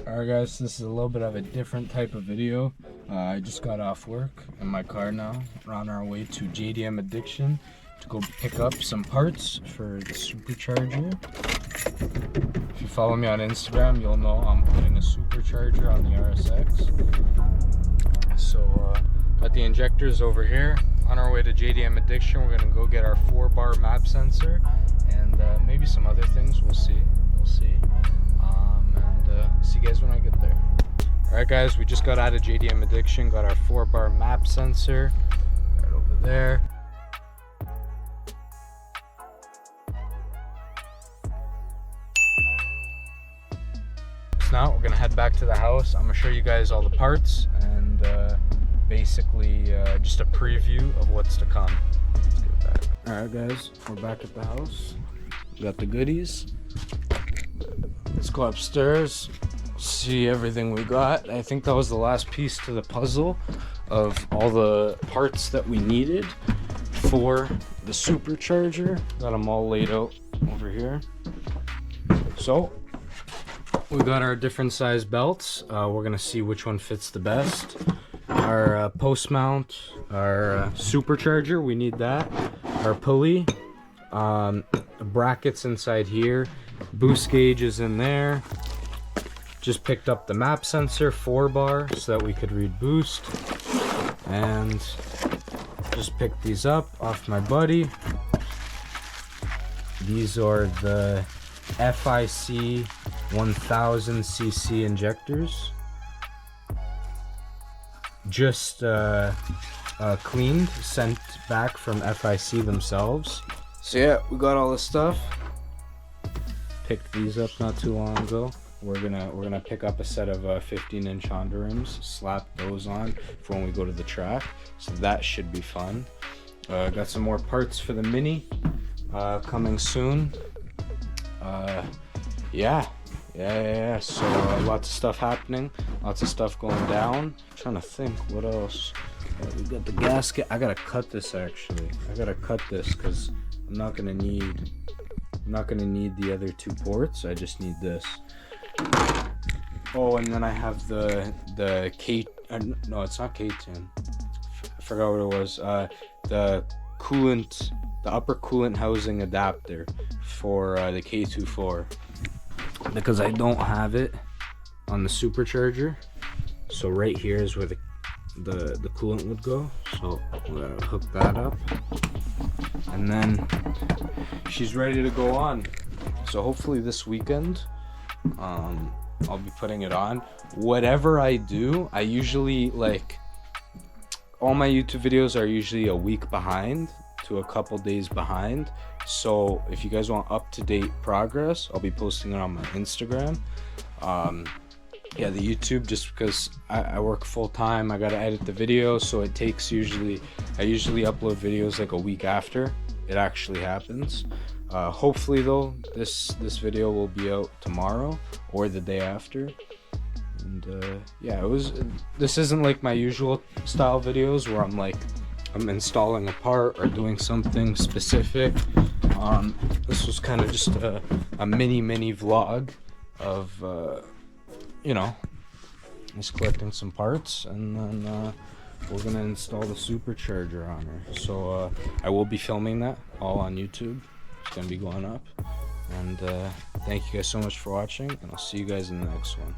Alright guys, this is a little bit of a different type of video. I just got off work in my car now. We're on our way to JDM Addiction to go pick up some parts for the supercharger. If you follow me on Instagram, you'll know I'm putting a supercharger on the RSX. So, got the injectors over here. On our way to JDM Addiction, we're gonna go get our 4-bar map sensor and maybe some other things. We'll see. See you guys when I get there. Alright guys, we just got out of JDM Addiction, got our 4-bar map sensor right over there. So now we're gonna head back to the house. I'm gonna show you guys all the parts and basically just a preview of what's to come. Let's get back. Alright guys, we're back at the house. We got the goodies. Let's go upstairs, see everything we got. I think that was the last piece to the puzzle of all the parts that we needed for the supercharger. Got them all laid out over here. So we got our different size belts. We're gonna see which one fits the best. Our post mount, our supercharger, we need that. Our pulley, brackets inside here. Boost gauge is in there. Just picked up the map sensor 4-bar so that we could read boost, and just picked these up off my buddy. These are the FIC 1000cc injectors, just cleaned, sent back from FIC themselves. So yeah, we got all this stuff. Picked these up not too long ago. We're gonna pick up a set of 15-inch Honda rims, slap those on for when we go to the track. So that should be fun. Got some more parts for the Mini coming soon. Yeah. So lots of stuff happening, lots of stuff going down. I'm trying to think what else. We got the gasket. I gotta cut this actually. I gotta cut this because I'm not gonna need the other 2 ports. I just need this. Oh, and then I have the K. No, it's not K10. I forgot what it was. The coolant, the upper coolant housing adapter for the K24, because I don't have it on the supercharger. So right here is where the coolant would go. So we're gonna hook that up, and then she's ready to go on. So hopefully this weekend I'll be putting it on. Whatever I do, I usually, like, all my YouTube videos are usually a week behind to a couple days behind. So if you guys want up-to-date progress, I'll be posting it on my Instagram. Yeah, the YouTube, just because I work full-time, I gotta edit the video, so it takes I usually upload videos like a week after it actually happens. Hopefully though, this video will be out tomorrow or the day after. And yeah, this isn't like my usual style videos where I'm installing a part or doing something specific. This was kind of just a mini vlog of you know, just collecting some parts, and then we're gonna install the supercharger on her. So I will be filming that all on YouTube. It's gonna be going up. And thank you guys so much for watching, and I'll see you guys in the next one.